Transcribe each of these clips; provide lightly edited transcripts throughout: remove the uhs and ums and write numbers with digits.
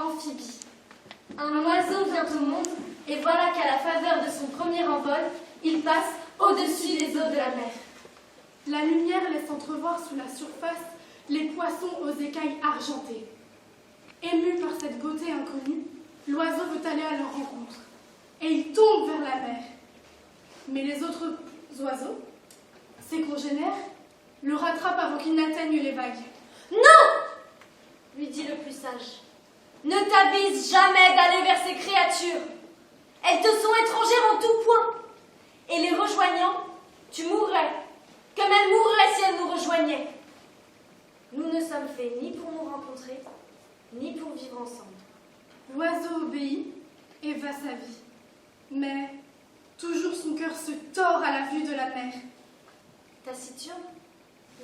Amphibie. Un oiseau vient au monde, et voilà qu'à la faveur de son premier envol, il passe au-dessus des eaux de la mer. La lumière laisse entrevoir sous la surface les poissons aux écailles argentées. Ému par cette beauté inconnue, l'oiseau veut aller à leur rencontre, et il tombe vers la mer. Mais les autres oiseaux, ses congénères, le rattrapent avant qu'il n'atteigne les vagues. Non, lui dit le plus sage. Ne t'avise jamais d'aller vers ces créatures. Elles te sont étrangères en tout point. Et les rejoignant, tu mourrais, comme elles mourraient si elles nous rejoignaient. Nous ne sommes faits ni pour nous rencontrer, ni pour vivre ensemble. L'oiseau obéit et va sa vie. Mais toujours son cœur se tord à la vue de la mer. Taciturne,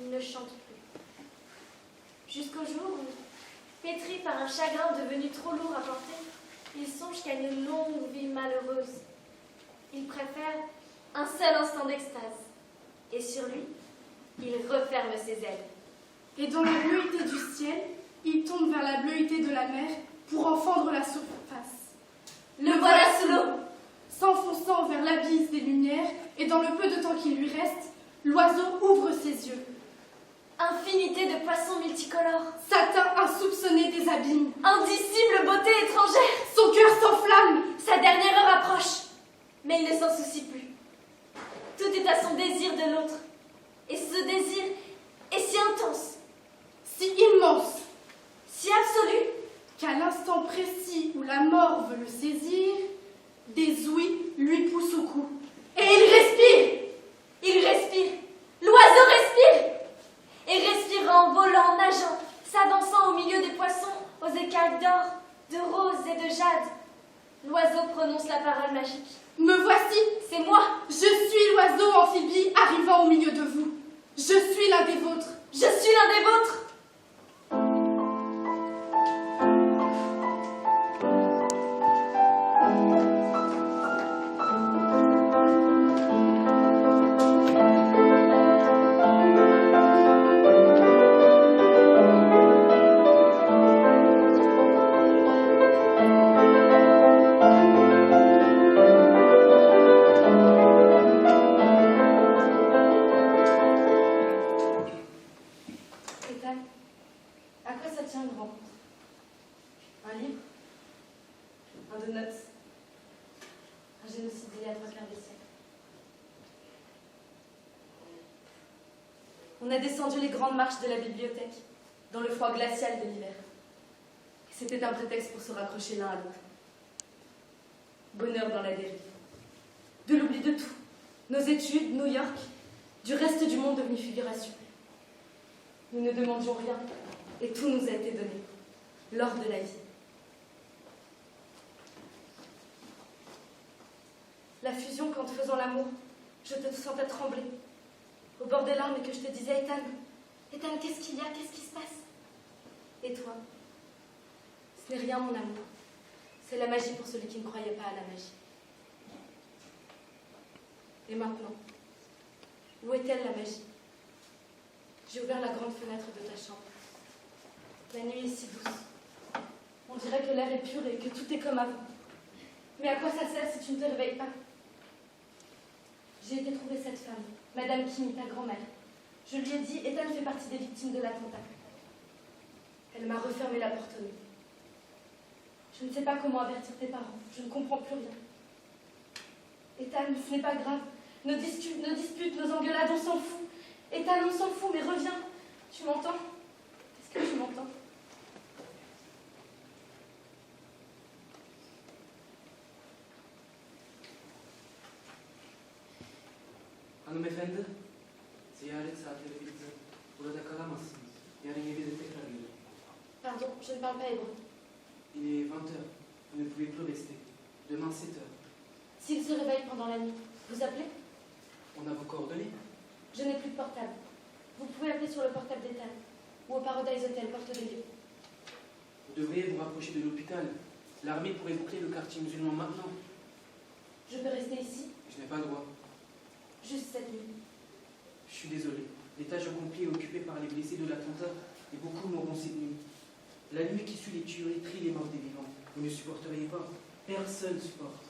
il ne chante plus. Jusqu'au jour où, pétri par un chagrin devenu trop lourd à porter, il songe qu'à une longue vie malheureuse. Il préfère un seul instant d'extase. Et sur lui, il referme ses ailes. Et dans la bleuité du ciel, il tombe vers la bleuité de la mer pour en fendre la surface. Le voilà sous l'eau. S'enfonçant vers l'abysse des lumières, et dans le peu de temps qui lui reste, l'oiseau ouvre ses yeux. Infinité de poissons multicolores. Satin insoupçonné des abîmes. Indicible beauté étrangère. Son cœur s'enflamme. Sa dernière heure approche. Mais il ne s'en soucie plus. Tout est à son désir de l'autre. Et ce désir est si intense, Si immense, si absolu, qu'à l'instant précis où la mort veut le saisir, des ouïes lui poussent au cou. Et il respire. il respire. L'oiseau respire. Et respirant, volant, nageant, s'avançant au milieu des poissons, aux écailles d'or, de rose et de jade, l'oiseau prononce la parole magique. Me voici. C'est moi. Je suis l'oiseau amphibie arrivant au milieu de vous. Je suis l'un des vôtres. Je suis l'un des vôtres. À quoi ça tient une rencontre? Un livre? Un de notes? Un génocide d'il y a 3/4 de siècle? On a descendu les grandes marches de la bibliothèque, dans le froid glacial de l'hiver. Et c'était un prétexte pour se raccrocher l'un à l'autre. Bonheur dans la dérive. De l'oubli de tout. Nos études, New York, du reste du monde devenu figuration. Nous ne demandions rien, et tout nous a été donné, l'or de la vie. La fusion qu'en te faisant l'amour, je te sentais trembler, au bord des larmes, et que je te disais, Ethan, Ethan, qu'est-ce qu'il y a, qu'est-ce qui se passe? Et toi? Ce n'est rien, mon amour. C'est la magie pour celui qui ne croyait pas à la magie. Et maintenant, où est-elle la magie? J'ai ouvert la grande fenêtre de ta chambre. La nuit est si douce. On dirait que l'air est pur et que tout est comme avant. Mais à quoi ça sert si tu ne te réveilles pas? J'ai été trouver cette femme, Madame Kimi, ta grand-mère. Je lui ai dit, Ethan fait partie des victimes de l'attentat. Elle m'a refermé la porte au nez. Je ne sais pas comment avertir tes parents. Je ne comprends plus rien. Ethan, ce n'est pas grave. Nos disputes, nos engueulades, on s'en fout. Ethan, on s'en fout, mais reviens. Tu m'entends? Est-ce que tu m'entends? Hanımefendi, ziyaret saatleri bitti. Burada kalamazsınız. Yarın evde tekrar gelin. Pardon, je ne parle pas hébreu. Il est 20h. Vous ne pouvez plus rester. Demain, 7h. S'il se réveille pendant la nuit, vous appelez? On a vos coordonnées? Je n'ai plus de portable. Vous pouvez appeler sur le portable d'Ethan ou au Paradise Hotel, porte de Dieu. Vous devriez vous rapprocher de l'hôpital. L'armée pourrait boucler le quartier musulman maintenant. Je peux rester ici, Je n'ai pas le droit. juste cette nuit. Je suis désolé. L'étage au complet est occupé par les blessés de l'attentat et beaucoup mourront cette nuit. La nuit qui suit les tueries trie les morts des vivants. Vous ne supporteriez pas. Personne ne supporte.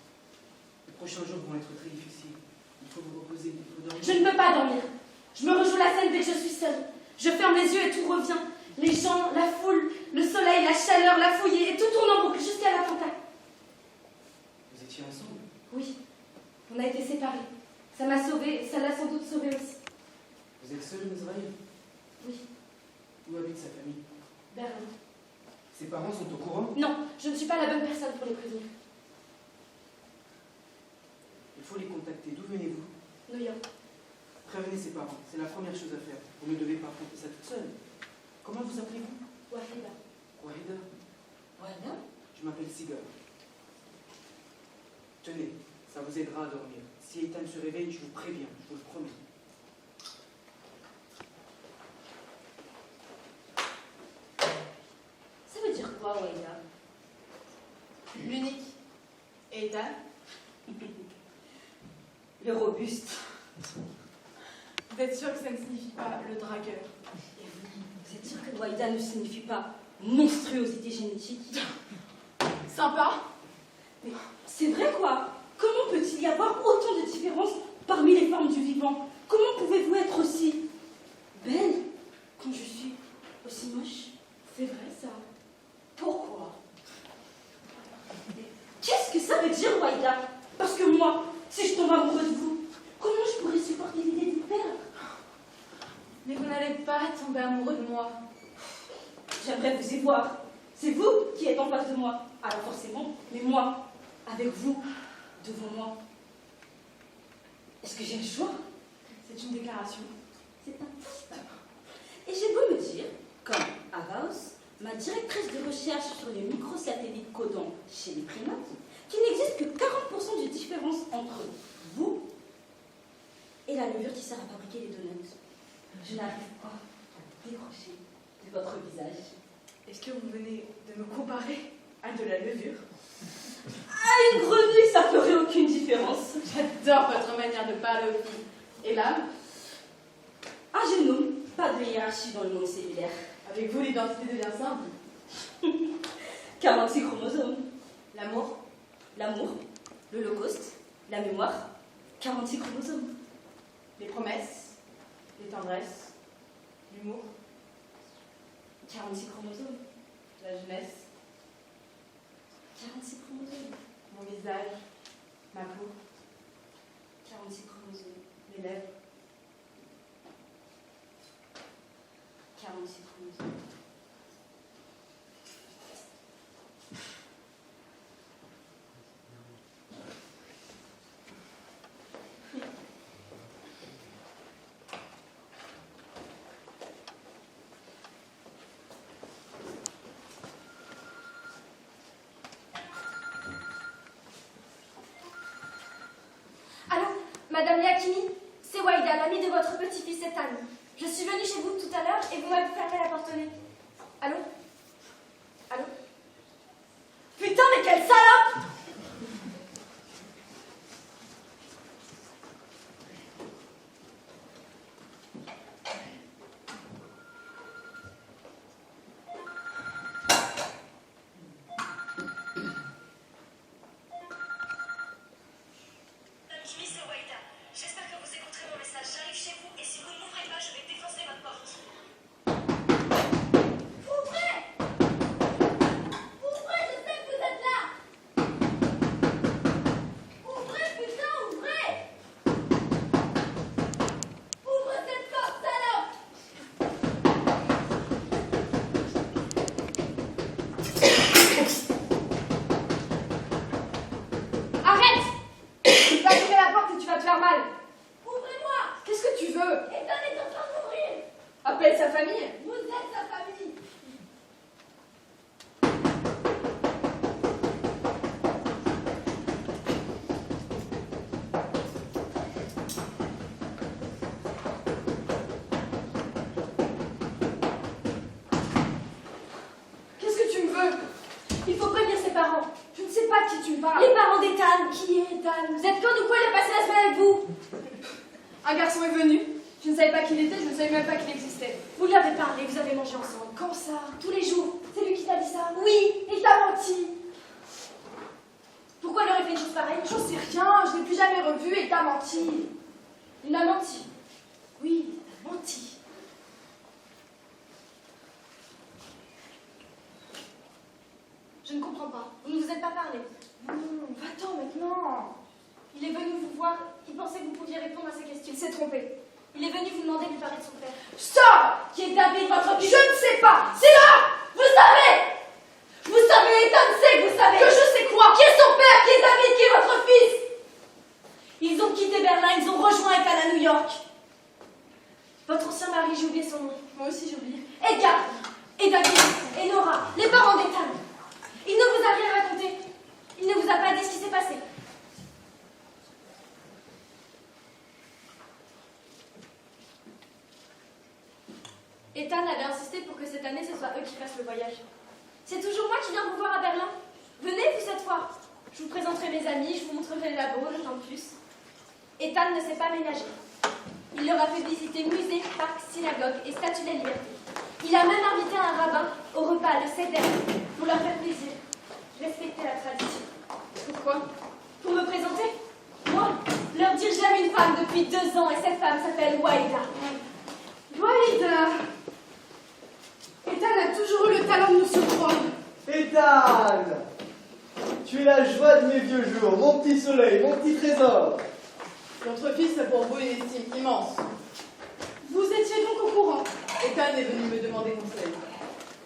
Les prochains jours vont être très difficiles. Il faut vous reposer, il faut dormir. Je ne peux pas dormir. Je me rejoue la scène dès que je suis seule. Je ferme les yeux et tout revient. Les gens, la foule, le soleil, la chaleur, la fouille, et tout tourne en boucle jusqu'à la fontaine. Vous étiez ensemble? Oui, on a été séparés. Ça m'a sauvée et ça l'a sans doute sauvée aussi. Vous êtes seul en Israël? Oui, Où habite sa famille? Berlin. Ses parents sont au courant? Non, je ne suis pas la bonne personne pour les prévenir. Il faut les contacter. D'où venez-vous? New York. Prévenez ses parents. C'est la première chose à faire. Vous ne devez pas affronter ça toute seule. Comment vous appelez-vous? Wahida. Wahida. Voilà. Je m'appelle Sigar. Tenez, ça vous aidera à dormir. Si Ethan se réveille, je vous préviens, je vous le promets. Ça veut dire quoi, Wahida? L'unique. Et Ethan? Le robuste. Vous êtes sûr que ça ne signifie pas le dragueur? Et vous êtes sûr que Wahida ne signifie pas monstruosité génétique? Sympa. Mais c'est vrai quoi? Comment peut-il y avoir autant de différences parmi les formes du vivant? Comment pouvez-vous être aussi belle quand je suis aussi moche? C'est vrai ça. Pourquoi? Qu'est-ce que ça veut dire, Wahida? Parce que moi, si je tombe amoureux de vous, comment je pourrais supporter l'idée de vous perdre? Mais vous n'allez pas tomber amoureux de moi. J'aimerais vous y voir. C'est vous qui êtes en face de moi. Alors forcément, mais moi, avec vous, devant moi. Est-ce que j'ai le choix? C'est une déclaration. C'est impossible. Et j'ai beau me dire, comme Avaos, ma directrice de recherche sur les microsatellites codants chez les primates, qu'il n'existe que 40% de différence entre vous et la levure qui sert à fabriquer les donuts. Je n'arrive pas à décrocher de votre visage. Est-ce que vous venez de me comparer à de la levure? À une grenouille, ça ferait aucune différence. J'adore votre manière de parler aux filles. Et l'âme? Un génome, pas de hiérarchie dans le monde cellulaire. Avec vous, l'identité devient simple. 46 chromosomes. L'amour? L'amour, l'Holocauste, la mémoire, 46 chromosomes. Les promesses? Les tendresses? L'humour? 46 chromosomes. La jeunesse? 46 chromosomes. Mon visage? Ma peau? 46 chromosomes. Les lèvres? 46 chromosomes. Allô, Madame Liakimi, c'est Wahida, l'amie de votre petit-fils Ethan. Je suis venue chez vous tout à l'heure et vous m'avez fermé la porte au nez. Allô? Allô? Putain, mais quelle salope! Kimi, c'est Wahida. J'espère que vous écouterez mon message. J'arrive chez vous et si vous ne m'ouvrez pas, je vais défoncer votre porte. Ouvrez! Ouvrez, je sais que vous êtes là! Ouvrez, putain, ouvrez! Ouvrez cette porte, salope! Arrête! Tu vas ouvrir la porte et tu vas te faire mal. Ouvrez-moi! Qu'est-ce que tu veux? Ethan est en train de mourir! Appelle sa famille. Vous êtes sa famille! Qu'est-ce que tu me veux? Il faut prévenir ses parents. Je ne sais pas de qui tu me parles. Les parents d'Ethan! Qui est Ethan? Vous êtes con ou quoi? Il a passé la semaine avec vous! Un garçon est venu. Je ne savais pas qui il était, je ne savais même pas qu'il existait. sait. Vous lui avez parlé, vous avez mangé ensemble. Quand ça? Tous les jours. C'est lui qui t'a dit ça? Oui. Il t'a menti. Pourquoi il aurait fait une chose pareille? J'en sais rien, je l'ai plus jamais revu et il t'a menti. Il m'a menti. Oui, il t'a menti. Je ne comprends pas. Vous ne vous êtes pas parlé. Non, va-t'en maintenant. Il est venu vous voir, il pensait que vous pouviez répondre à ses questions. Il s'est trompé. Il est venu vous demander de lui parler de son père. Sors! Qui est David, votre Je fils? ne sais pas! C'est là! Vous savez! Vous savez, Ethan sait que vous savez! Que je sais quoi? Qui est son père? Qui est David? Qui est votre fils? Ils ont quitté Berlin, ils ont rejoint Ethan à New York. Votre ancien mari, j'ai oublié son nom. Moi aussi j'ai oublié. Edgar et David et Nora, les parents d'Ethan. Il ne vous a rien raconté. Il ne vous a pas dit ce qui s'est passé. Ethan avait insisté pour que cette année, ce soit eux qui fassent le voyage. C'est toujours moi qui viens vous voir à Berlin. Venez, vous, cette fois. Je vous présenterai mes amis, je vous montrerai le labo, le campus. Ethan ne s'est pas ménagé. Il leur a fait visiter musées, parcs, synagogues et statues de la liberté. Il a même invité un rabbin au repas, le Seder, pour leur faire plaisir. Respecter la tradition. Pourquoi? Pour me présenter, moi, leur dire j'aime une femme depuis 2 ans et cette femme s'appelle Waïda. Waïda! Ethan a toujours eu le talent de nous surprendre. Ethan! Tu es la joie de mes vieux jours, mon petit soleil, mon petit trésor. Notre fils a pour vous une estime immense. Vous étiez donc au courant. Ethan est venu me demander conseil.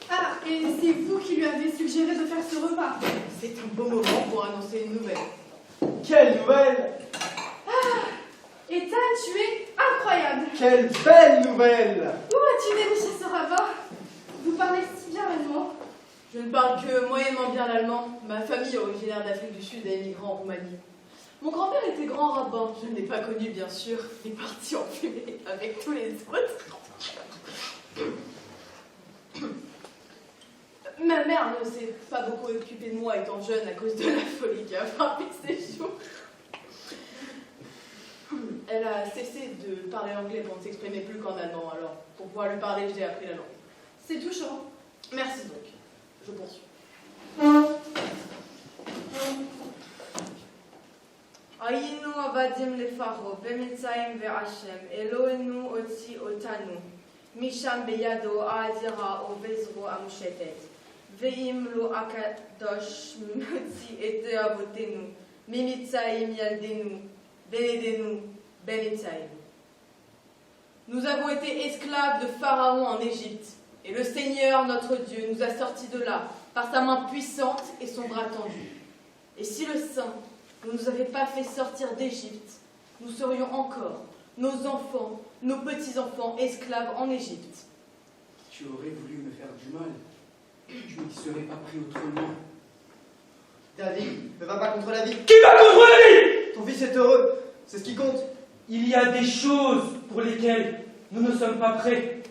Ah, et c'est vous qui lui avez suggéré de faire ce repas. C'est un beau moment pour annoncer une nouvelle. Quelle nouvelle! Ethan, tu es incroyable. Quelle belle nouvelle! Où as-tu déniché ce rabbin? Vous parlez si bien allemand. Je ne parle que moyennement bien l'allemand. Ma famille originaire d'Afrique du Sud est émigrée en Roumanie. Mon grand-père était grand rabbin. Je ne l'ai pas connu, bien sûr. Il est parti en fumée avec tous les autres. Ma mère ne s'est pas beaucoup occupée de moi étant jeune à cause de la folie qui a frappé ses jours. Elle a cessé de parler anglais pour ne s'exprimer plus qu'en allemand. Alors, pour pouvoir lui parler, j'ai appris la langue. C'est touchant. Merci donc. Je poursuis. היינו עבדים לפרעה במצרים והשם אלוהינו הוציא אותנו משם בידו האדירה ובזרועו המושטת ואם לא הקדוש מוציא את אבותינו ממצרים ילדנו ולידנו במצרים. Nous avons été esclaves de Pharaon en Égypte, et le Seigneur, notre Dieu, nous a sortis de là, par sa main puissante et son bras tendu. Et si le Saint ne nous avait pas fait sortir d'Égypte, nous serions encore, nos enfants, nos petits-enfants, esclaves en Égypte. Tu aurais voulu me faire du mal. Je n'y serais pas pris autrement. David, ne va pas contre la vie. Qui va contre la vie? Ton fils est heureux, c'est ce qui compte. Il y a des choses pour lesquelles nous ne sommes pas prêts.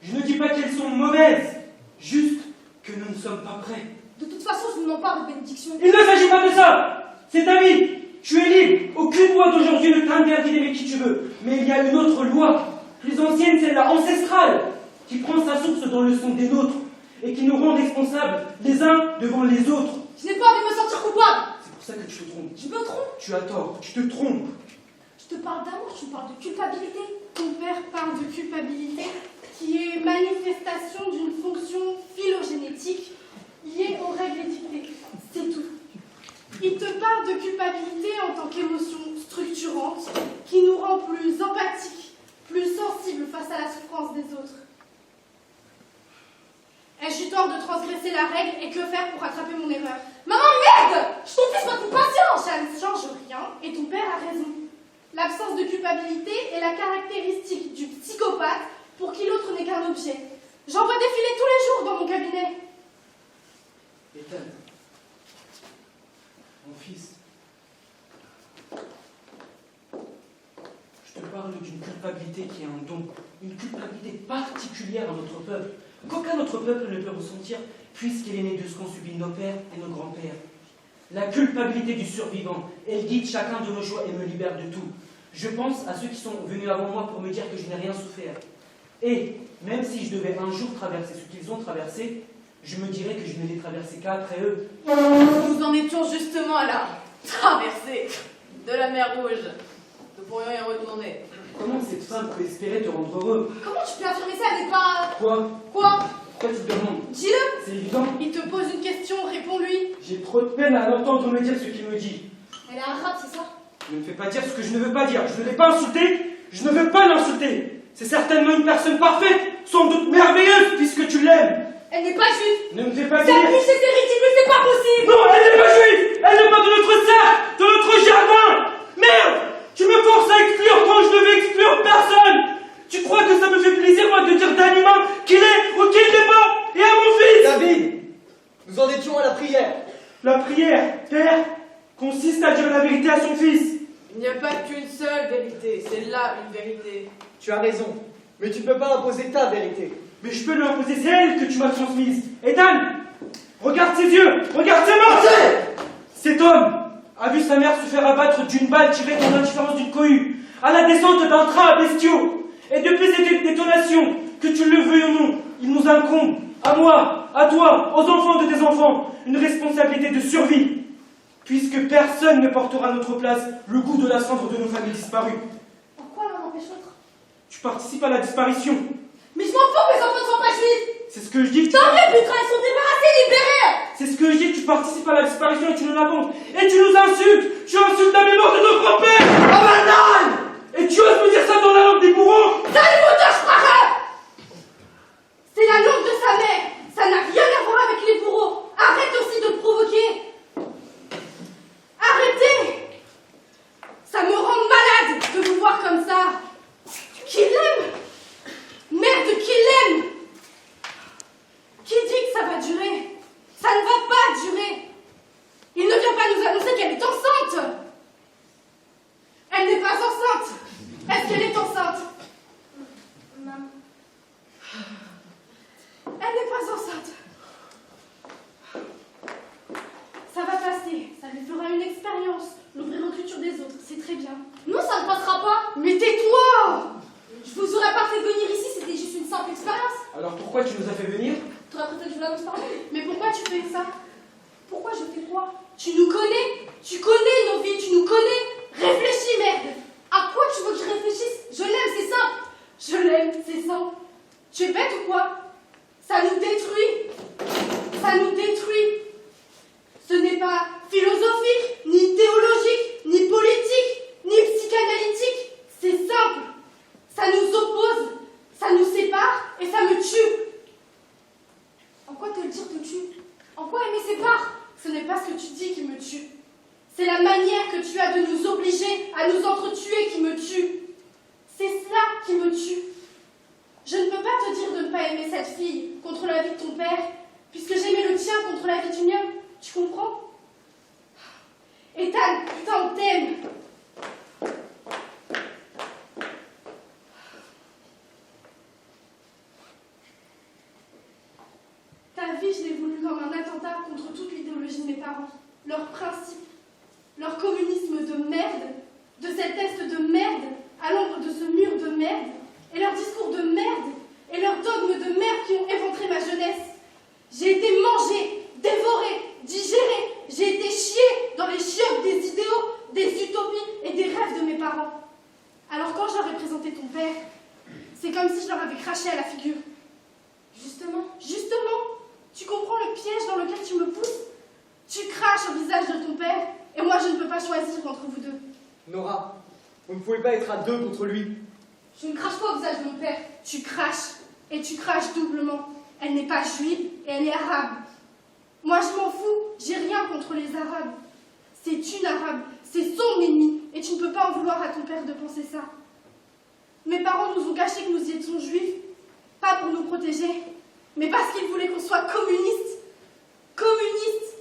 Je ne dis pas qu'elles sont mauvaises, juste que nous ne sommes pas prêts. De toute façon, je vous demande pas de bénédiction. Il ne s'agit pas de ça. C'est ta vie. Tu es libre. Aucune loi d'aujourd'hui ne t'interdit d'aimer qui tu veux. Mais il y a une autre loi, plus ancienne, celle-là, ancestrale, qui prend sa source dans le sang des nôtres et qui nous rend responsables les uns devant les autres. Je n'ai pas envie de me sentir coupable. C'est pour ça que tu te trompes. Je me trompe. Tu as tort. Tu te trompes. Je te parle d'amour, je te parle de culpabilité. Ton père parle de culpabilité, qui est manifestation d'une fonction phylogénétique liée aux règles édictées. C'est tout. Il te parle de culpabilité en tant qu'émotion structurante qui nous rend plus empathiques, plus sensibles face à la souffrance des autres. Ai-je eu tort de transgresser la règle et que faire pour rattraper mon erreur? Maman, merde! Je t'en prie, sois plus patient! Ça ne change rien et ton père a raison. L'absence de culpabilité est la caractéristique du psychopathe pour qui l'autre n'est qu'un objet. J'en vois défiler tous les jours dans mon cabinet. Ethan, mon fils, je te parle d'une culpabilité qui est un don, une culpabilité particulière à notre peuple, qu'aucun autre peuple ne peut ressentir, puisqu'elle est née de ce qu'ont subi nos pères et nos grands-pères. La culpabilité du survivant, elle guide chacun de nos choix et me libère de tout. Je pense à ceux qui sont venus avant moi pour me dire que je n'ai rien souffert. Et même si je devais un jour traverser ce qu'ils ont traversé, je me dirais que je ne l'ai traversé qu'après eux. Nous en étions justement à la traversée de la mer Rouge. Nous pourrions y retourner. Comment cette femme peut espérer te rendre heureux? Comment tu peux affirmer ça? Elle n'est pas... Quoi? Quoi? Pourquoi tu te demandes? Dis-le! C'est évident. Il te pose une question, réponds-lui. J'ai trop de peine à l'entendre me dire ce qu'il me dit. Elle est arabe, c'est ça? Ne me fais pas dire ce que je ne veux pas dire. Je ne l'ai pas insulté, je ne veux pas l'insulter. C'est certainement une personne parfaite, sans doute merveilleuse, puisque tu l'aimes. Elle n'est pas juive! Ne me fais pas C'est dire... abusé, c'est ridicule, c'est pas possible! Non, elle n'est pas juive! Elle n'est pas de notre cercle, de notre jardin! Merde! Tu me forces à exclure quand je ne veux exclure personne! Tu crois que ça me fait plaisir, moi, de dire d'un humain qu'il est ou qu'il n'est pas? Et à mon fils! David, nous en étions à la prière. La prière, Père, consiste à dire la vérité à son fils. Il n'y a pas qu'une seule vérité, c'est là une vérité. Tu as raison, mais tu ne peux pas imposer ta vérité. Mais je peux lui imposer, c'est elle que tu m'as transmise. Ethan, regarde ses yeux, regarde ses mains! Cet homme a vu sa mère se faire abattre d'une balle tirée dans l'indifférence d'une cohue, à la descente d'un train à bestiaux. Et depuis cette détonation, que tu le veuilles ou non, il nous incombe, à moi, à toi, aux enfants de tes enfants, une responsabilité de survie. Puisque personne ne portera à notre place le goût de la cendre de nos familles disparues. Pourquoi l'un empêche l'autre? Tu participes à la disparition. Mais je m'en fous, mes enfants ne sont pas juifs! C'est ce que je dis. Tant mieux, putain, ils sont débarrassés, libérés! C'est ce que je dis, tu participes à la disparition et tu nous l'abondes. Et tu nous insultes! Tu insultes la mémoire de nos grands-pères! Abandonne! Et tu oses me dire ça dans la langue des bourreaux? Salut, Muttersprache! C'est la langue de sa mère! Ça n'a rien à voir avec les bourreaux! Arrête aussi de te provoquer! Arrêtez! Ça me rend malade de vous voir comme ça! Qui l'aime? Merde, qui l'aime? Qui dit que ça va durer? Ça ne va pas durer! Il ne vient pas nous annoncer qu'elle est enceinte! Elle n'est pas enceinte! Est-ce qu'elle est enceinte? Maman. Elle n'est pas enceinte. Ça va passer, ça lui fera une expérience, l'ouvrir aux cultures des autres, c'est très bien. Non, ça ne passera pas. Mais tais-toi! Je vous aurais pas fait venir ici, c'était juste une simple expérience. Alors pourquoi tu nous as fait venir? T'aurais préféré que je l'annonce par là? Mais pourquoi tu fais ça? Pourquoi je fais quoi? Tu nous connais? Tu connais nos vies, tu nous connais? Réfléchis, merde! À quoi tu veux que je réfléchisse? Je l'aime, c'est simple! Je l'aime, c'est simple. Tu es bête ou quoi? Ça nous détruit! Ça nous détruit! Ce n'est pas philosophique, ni théologique, ni politique, ni psychanalytique. C'est simple. Ça nous oppose, ça nous sépare et ça me tue. En quoi te le dire te tue? En quoi aimer sépare? Ce n'est pas ce que tu dis qui me tue. C'est la manière que tu as de nous obliger à nous entretuer qui me tue. C'est cela qui me tue. Je ne peux pas te dire de ne pas aimer cette fille contre la vie de ton père, puisque j'aimais le tien contre la vie du mien. Tu comprends? Ethan, putain, on t'aime. Ta vie, je l'ai voulu comme un attentat contre toute l'idéologie de mes parents, leurs principes, leur communisme de merde, de cet est de merde, à l'ombre de ce mur de merde, et leurs discours de merde, et leurs dogmes de merde qui ont éventré ma jeunesse. J'ai été mangée, dévorée, digérée, j'ai été chiée dans les chiottes des idéaux, des utopies et des rêves de mes parents. Alors quand je leur ai présenté ton père, c'est comme si je leur avais craché à la figure. Justement, tu comprends le piège dans lequel tu me pousses? Tu craches au visage de ton père, et moi je ne peux pas choisir entre vous deux. Nora, vous ne pouvez pas être à deux contre lui. Je ne crache pas au visage de mon père. Tu craches, et tu craches doublement. Elle n'est pas juive, et elle est arabe. Moi je m'en fous, j'ai rien contre les arabes. C'est une arabe, c'est son ennemi, et tu ne peux pas en vouloir à ton père de penser ça. Mes parents nous ont caché que nous étions juifs, pas pour nous protéger, mais parce qu'ils voulaient qu'on soit communistes. Communistes.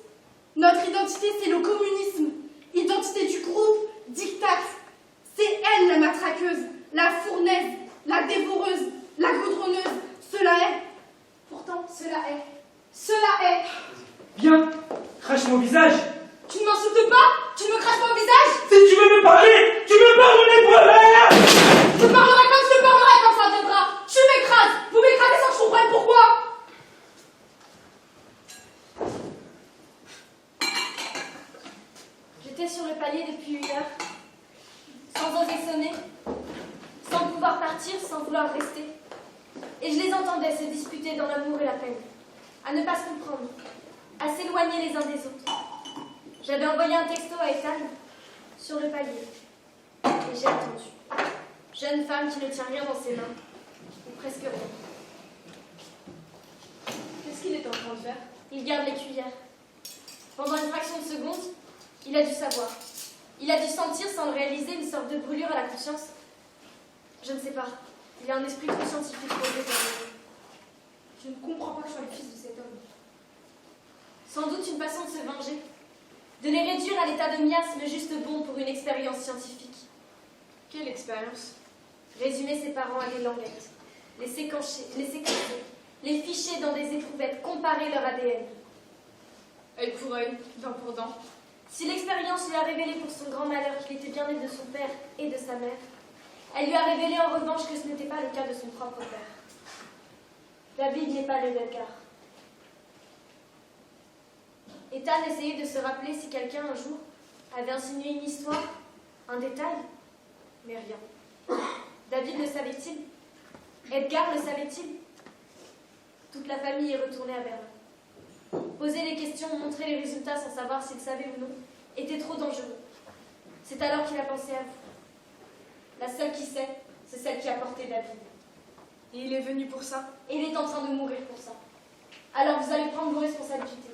Notre identité, c'est le communisme. Identité du groupe, dictat. C'est elle la matraqueuse, la fournaise, la dévoreuse, la goudronneuse. Cela est. Pourtant, cela est. Cela est. Viens, crache-moi au visage. Tu ne m'insultes pas? Tu ne me craches pas au visage? Si tu veux me parler, tu me parles au nez pour la. Je parlerai comme je te parlerai quand ça viendra. Tu m'écrases. J'étais sur le palier depuis 1 heure, sans oser sonner, sans pouvoir partir, sans vouloir rester. Et je les entendais se disputer dans l'amour et la peine, à ne pas se comprendre, à s'éloigner les uns des autres. J'avais envoyé un texto à Ethan sur le palier, et j'ai attendu. Jeune femme qui ne tient rien dans ses mains, ou presque rien. Qu'est-ce qu'il est en train de faire? Il garde les cuillères. Pendant une fraction de seconde, il a dû savoir. Il a dû sentir, sans le réaliser, une sorte de brûlure à la conscience. Je ne sais pas. Il a un esprit trop scientifique pour le déterminer. Je ne comprends pas que je sois le fils de cet homme. Sans doute une façon de se venger. De les réduire à l'état de miasme juste bon pour une expérience scientifique. Quelle expérience? Résumer ses parents à des languettes. Les séquencer, les ficher dans des éprouvettes, comparer leur ADN. Œil pour œil, dent pour dent. Si l'expérience lui a révélé pour son grand malheur qu'il était bien né de son père et de sa mère, elle lui a révélé en revanche que ce n'était pas le cas de son propre père. David n'est pas le Edgar. Ethan essayait de se rappeler si quelqu'un un jour avait insinué une histoire, un détail, mais rien. David le savait-il? Edgar le savait-il? Toute la famille est retournée à Berlin. Poser les questions, montrer les résultats sans savoir s'il savait ou non, était trop dangereux. C'est alors qu'il a pensé à vous. La seule qui sait, c'est celle qui a porté David. Et il est venu pour ça? Et il est en train de mourir pour ça. Alors vous allez prendre vos responsabilités.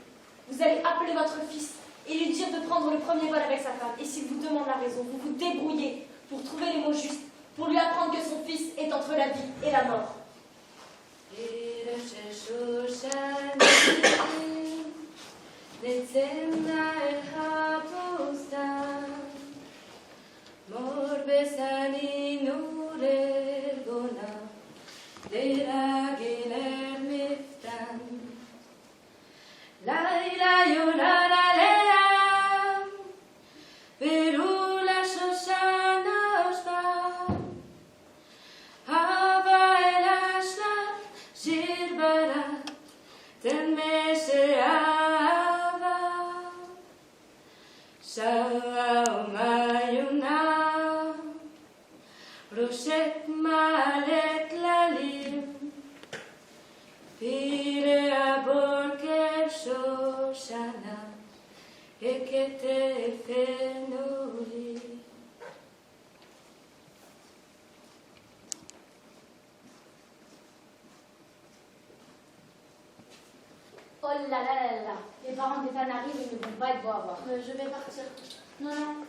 Vous allez appeler votre fils et lui dire de prendre le premier vol avec sa femme. Et s'il vous demande la raison, vous vous débrouillez pour trouver les mots justes, pour lui apprendre que son fils est entre la vie et la mort. Roshet malet lalim, pile abor kel shoshana, ekete fenoli. Oh là là là là, les parents d'Ethan arrivent et ne vont pas être beaux à voir. Je vais partir. Non, non,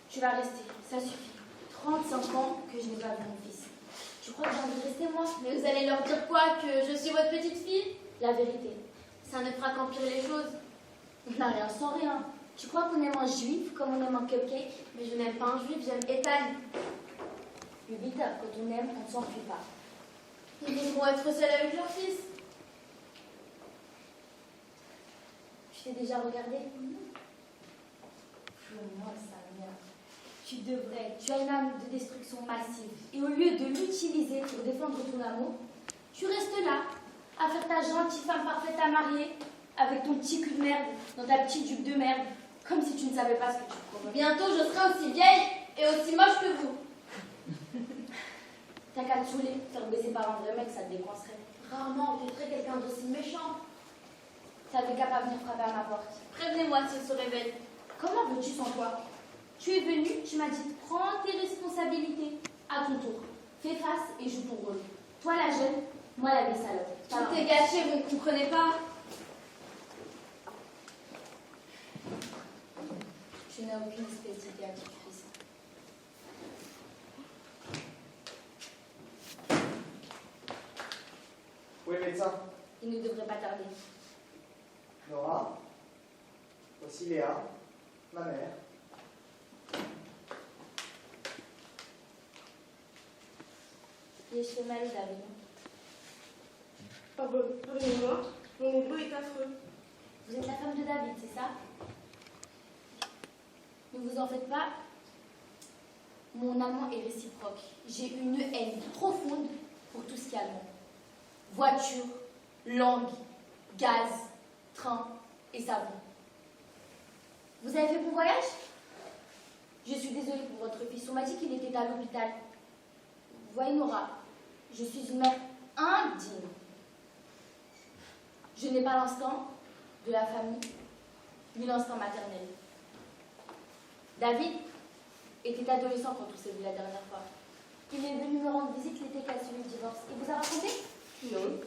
tu vas rester, ça suffit. 35 ans que je n'ai pas vu mon fils. Tu crois que j'ai envie de rester, moi? Mais vous allez leur dire quoi? Que je suis votre petite fille? La vérité. Ça ne fera qu'empirer les choses. On n'a rien sans rien. Tu crois qu'on aime un juif comme on aime un cupcake? Mais je n'aime pas un juif, j'aime Ethan. Lubita, quand on aime, on ne s'enfuit pas. Ils vont être seuls avec leur fils. Tu t'es déjà regardé? Moi, ça vient. Tu devrais. Tu as une âme de destruction massive. Et au lieu de l'utiliser pour défendre ton amour, tu restes là, à faire ta gentille femme parfaite à marier, avec ton petit cul de merde, dans ta petite jupe de merde, comme si tu ne savais pas ce que tu provoques. Bientôt, je serai aussi vieille et aussi moche que vous. T'as qu'à te saouler, faire baiser par un vrai mec, ça te décoincerait. Rarement rencontrer quelqu'un d'aussi méchant. T'avais qu'à pas venir frapper à ma porte. Prévenez-moi s'il se réveille. Comment veux-tu sans toi? Tu es venu, tu m'as dit, prends tes responsabilités. À ton tour. Fais face et joue ton rôle. Toi la jeune, moi la vieille salope. Tout est gâché, vous ne comprenez pas. Tu n'as aucune espèce d'idée à qui tu fais ça. Où est le médecin? Il ne devrait pas tarder. Nora? Voici Léa, ma mère. Les cheveux mal David. Pardonnez-moi, mon hébreu est affreux. Vous êtes la femme de David, c'est ça? Ne vous en faites pas. Mon allemand est réciproque. J'ai une haine profonde pour tout ce qui est allemand. Voiture, langue, gaz, train et savon. Vous avez fait bon voyage? Je suis désolée pour votre fils. On m'a dit qu'il était à l'hôpital. Voyez Nora, je suis une mère indigne. Je n'ai pas l'instinct de la famille, ni l'instinct maternel. David était adolescent quand on s'est vu la dernière fois. Il est venu me rendre visite l'été qu'a suivi le divorce. Il vous a raconté? Non.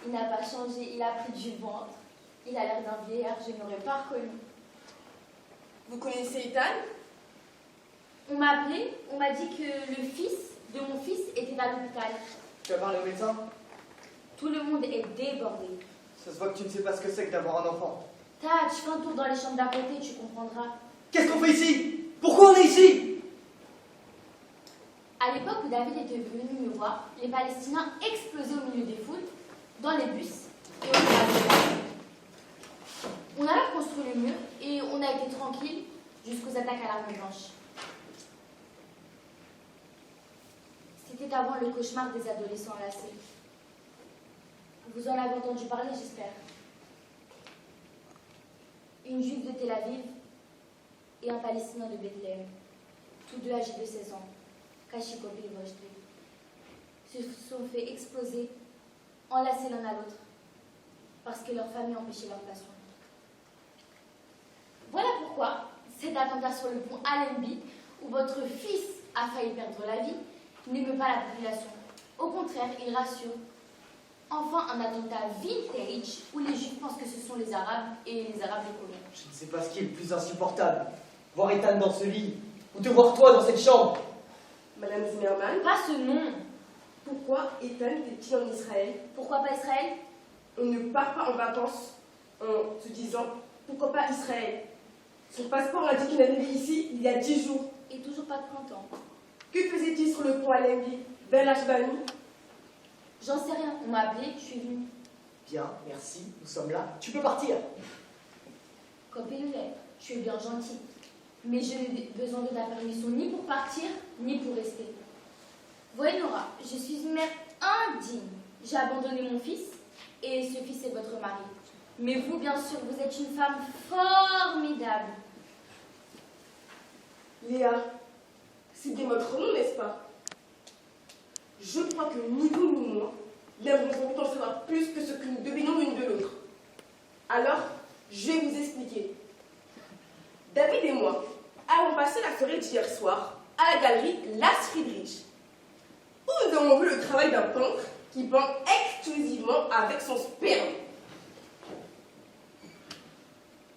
Il n'a pas changé, il a pris du ventre. Il a l'air d'un vieillard, je n'aurais pas reconnu. Vous connaissez Ethan? On m'a appelé, on m'a dit que le fils de mon fils était à l'hôpital. Tu as parlé au médecin? Tout le monde est débordé. Ça se voit que tu ne sais pas ce que c'est que d'avoir un enfant. Tu fais un tour dans les chambres d'à côté, tu comprendras. Qu'est-ce qu'on fait ici? Pourquoi on est ici? À l'époque où David était venu me voir, les Palestiniens explosaient au milieu des foules, dans les bus et au théâtre. On a alors construit le mur et on a été tranquille jusqu'aux attaques à l'arme blanche. C'était avant le cauchemar des adolescents enlacés. Vous en avez entendu parler, j'espère. Une juive de Tel Aviv et un Palestinien de Bethléem, tous deux âgés de 16 ans, Kashikop et Vojté, se sont fait exploser, enlacés l'un à l'autre, parce que leur famille empêchait leur passion. Voilà pourquoi cet attentat sur le pont Allenby, où votre fils a failli perdre la vie, n'émeut pas la population. Au contraire, il rassure. Enfin, un attentat vintage où les Juifs pensent que ce sont les Arabes et les Arabes les colons. Je ne sais pas ce qui est le plus insupportable. Voir Ethan dans ce lit, ou te voir toi dans cette chambre. Madame Zimmerman, Pas ce nom. pourquoi Ethan est-il en Israël? Pourquoi pas Israël? On ne part pas en vacances en se disant pourquoi pas Israël. Son passeport indique qu'il est arrivé ici il y a 10 jours. Et toujours pas de printemps. Que faisait-il sur le pont Allenby, vers l'Ashbani? J'en sais rien. On m'a appelé, je suis venue. Bien, merci, nous sommes là. Tu peux partir. Copie-le, tu es bien gentil. Mais je n'ai besoin de ta permission ni pour partir, ni pour rester. Voyez Nora, je suis une mère indigne. J'ai abandonné mon fils, et ce fils est votre mari. Mais vous, bien sûr, vous êtes une femme formidable. Léa, c'est bien votre nom, n'est-ce pas? Je crois que ni vous ni moi n'avons envie d'en savoir plus que ce que nous devinons l'une de l'autre. Alors, je vais vous expliquer. David et moi avons passé la soirée d'hier soir à la galerie Las Friedrich, où nous avons vu le travail d'un peintre qui peint exclusivement avec son sperme.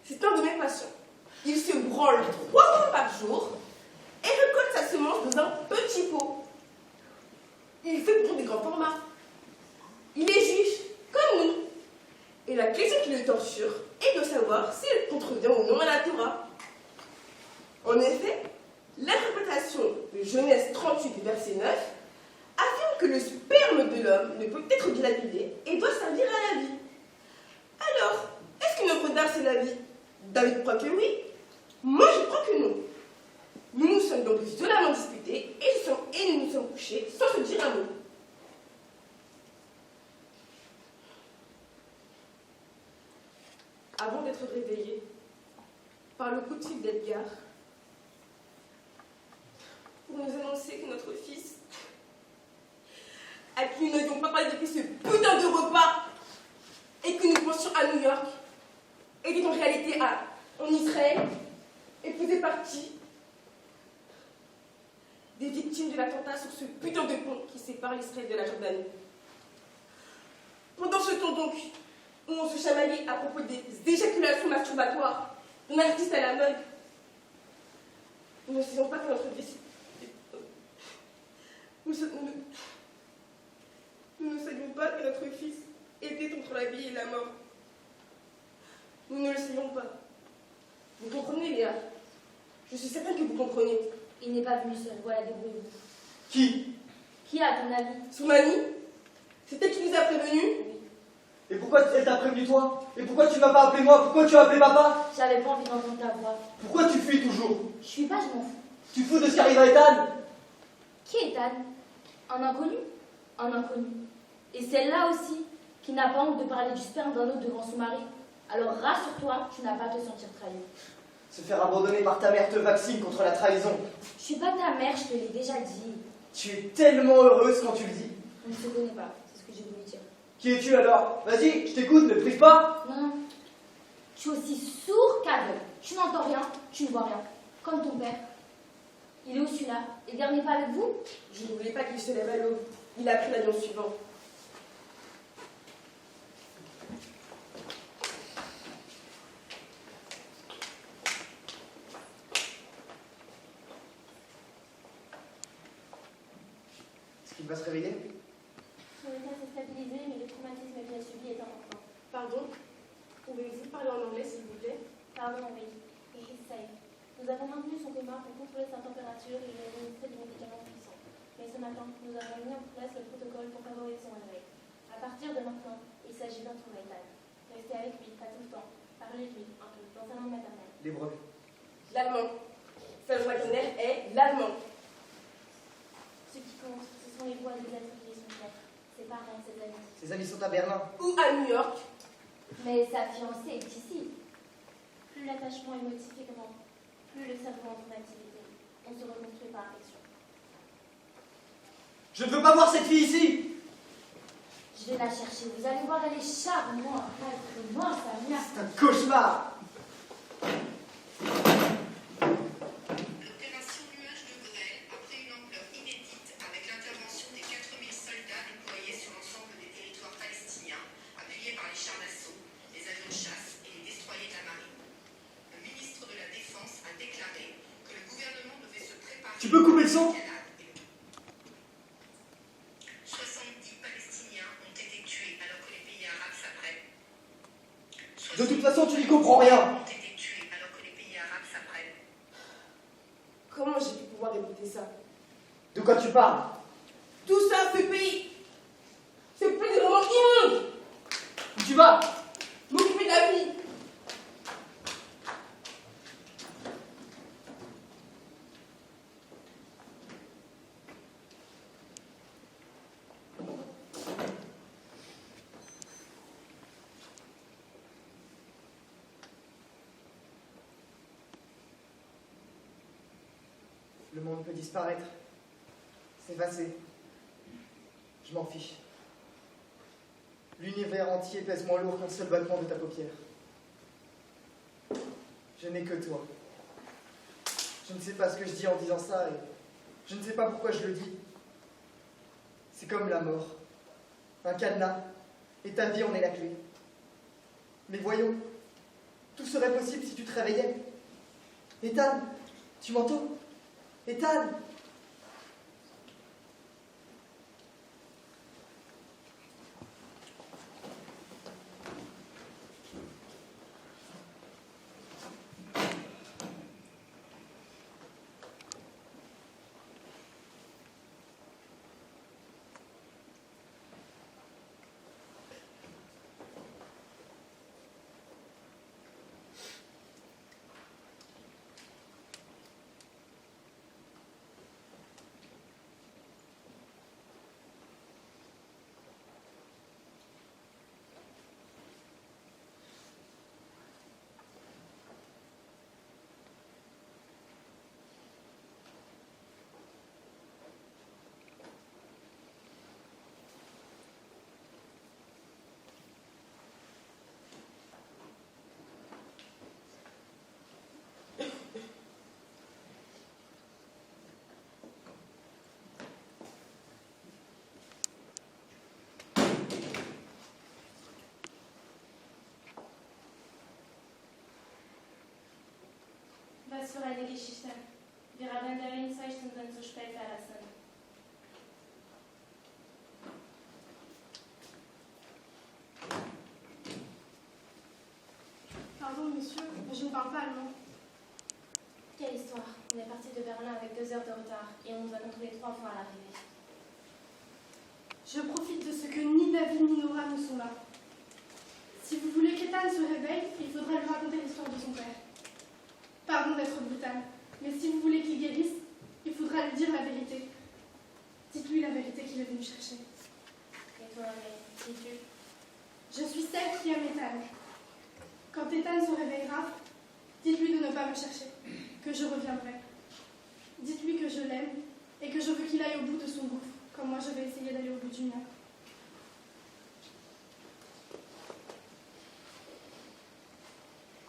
C'est un de mes patients. Il se branle 3 fois par jour et récolte sa semence dans un petit pot. Il fait pour des grands formats. Il est juif, comme nous. Et la question qui le torture est de savoir s'il contrevient ou non à la Torah. En effet, l'interprétation de Genèse 38, verset 9, affirme que le sperme de l'homme ne peut être dilapidé et doit servir à la vie. Alors, est-ce qu'une œuvre d'art c'est la vie? David croit que oui. Moi, je crois que non. Nous nous sommes donc violemment disputés et nous nous sommes couchés sans se dire un mot. Avant d'être réveillés par le coup de fil d'Edgar, pour nous annoncer que notre fils, à qui nous n'avions pas parlé depuis ce putain de repas, et que nous pensions à New York, était en réalité en Israël, et faisait partie des victimes de l'attentat sur ce putain de pont qui sépare l'Israël de la Jordanie. Pendant ce temps donc, où on se chamaillait à propos des éjaculations masturbatoires d'un artiste à la mode, nous ne savions pas que notre fils... Nous ne savions pas que notre fils était entre la vie et la mort. Nous ne le savions pas. Vous comprenez, Léa? Je suis certaine que vous comprenez. Il n'est pas venu seul, voilà, débrouillez-vous. Qui? Qui a ton avis? Son amie? C'est elle qui nous a prévenus? Oui. Et pourquoi elle t'a prévenu toi? Et pourquoi tu m'as pas appelé moi? Pourquoi tu as appelé papa? J'avais pas envie d'entendre ta voix. Pourquoi tu fuis toujours? Je suis pas, je m'en fous. Tu fous de ce qui arrive à Ethan? Qui est Anne? Un inconnu? Un inconnu. Et celle-là aussi, qui n'a pas honte de parler du sperme d'un autre devant son mari. Alors rassure-toi, tu n'as pas à te sentir trahi. Se faire abandonner par ta mère te vaccine contre la trahison. Je suis pas ta mère, je te l'ai déjà dit. Tu es tellement heureuse quand tu le dis. On ne se connaît pas, c'est ce que j'ai voulu dire. Qui es-tu alors? Vas-y, je t'écoute, ne prise pas. Non. Tu es aussi sourd qu'aveugle. Tu n'entends rien, tu ne vois rien. Comme ton père. Il est où celui-là? Il dernier pas avec vous? Je ne voulais pas qu'il se lève à l'aube. Il a pris l'avion suivant. Est-ce qu'il va se réveiller? Son état s'est stabilisé, mais le traumatisme qu'il a subi est important. Pardon? Pouvez-vous parler en anglais, s'il vous plaît? Pardon, oui. He is safe. Nous avons maintenu son coma pour contrôler sa température et lui administrer des médicaments puissants. Mais ce matin, nous avons mis en place le protocole pour favoriser son réveil. À partir de maintenant, il s'agit d'un trou vital. Restez avec lui, pas tout le temps. Parlez-lui un peu, dans sa langue maternelle. Les brebis. L'allemand. Sa langue maternelle est l'allemand. Ce qui compte, ce sont les voix des êtres qui sont faits. Ses parents, ses amis. Ses amis sont à Berlin. Ou à New York. Mais sa fiancée est ici. Plus l'attachement émotif est grand, plus le cerveau entre en activité. On se reconstruit par affection. Je ne veux pas voir cette fille ici. Je vais la chercher. Vous allez voir, elle est charmante. Comment ça vient? C'est un cauchemar. L'opération Nuage de Grêle a pris une ampleur inédite avec l'intervention des 4000 soldats déployés sur l'ensemble des territoires palestiniens, appuyés par les chars d'assaut, les avions de chasse et les destroyers de la marine. Le ministre de la Défense a déclaré que le gouvernement devait se préparer. Tu peux couper le son? 70 Palestiniens ont été tués alors que les pays arabes s'apprêtent. De toute façon, tu n'y comprends rien. Ont été tués alors que les pays arabes s'apprêtent. Comment j'ai pu pouvoir écouter ça? De quoi tu parles? Tout ça, ce pays, c'est plus de moments immondes. Où tu vas? M'occuper de la vie. Le monde peut disparaître, s'effacer. Je m'en fiche. L'univers entier pèse moins lourd qu'un seul battement de ta paupière. Je n'ai que toi. Je ne sais pas ce que je dis en disant ça et je ne sais pas pourquoi je le dis. C'est comme la mort. Un cadenas et ta vie en est la clé. Mais voyons, tout serait possible si tu te réveillais. Ethan, tu m'entends? Ethan! Was für eine Geschichte. Wir haben darin 2 Stunden zu spät verlassen. Pardon, monsieur, je ne parle pas allemand. Quelle histoire. On est parti de Berlin avec 2 heures de retard et on nous a contrôlé 3 fois à l'arrivée. Je profite de ce que ni David ni Nora ne sont là. Si vous voulez qu'Ethan se réveille, il faudra lui raconter l'histoire de son père. Pardon d'être brutal, mais si vous voulez qu'il guérisse, il faudra lui dire la vérité. Dites-lui la vérité qu'il est venu chercher. Et toi, mais qui es-tu? Je suis celle qui aime Ethan. Quand Ethan se réveillera, dites-lui de ne pas me chercher, que je reviendrai. Dites-lui que je l'aime et que je veux qu'il aille au bout de son gouffre, comme moi je vais essayer d'aller au bout du mien.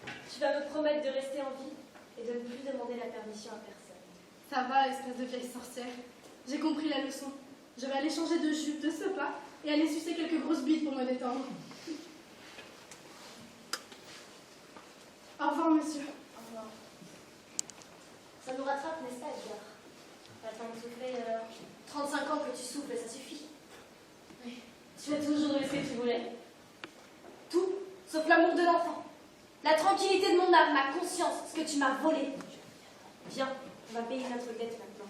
Tu vas me promettre de rester en vie et de ne plus demander la permission à personne. Ça va, espèce de vieille sorcière. J'ai compris la leçon. Je vais aller changer de jupe de ce pas et aller sucer quelques grosses bites pour me détendre. Au revoir, monsieur. Au revoir. Ça nous rattrape, n'est-ce pas, Edgar? Pas le temps de souffler, 35 ans que tu souffles, ça suffit. Oui. Tu as toujours eu ce que tu voulais. Tout, sauf l'amour de l'enfant. La tranquillité de mon âme, ma conscience, ce que tu m'as volé. Viens, on va payer notre dette maintenant.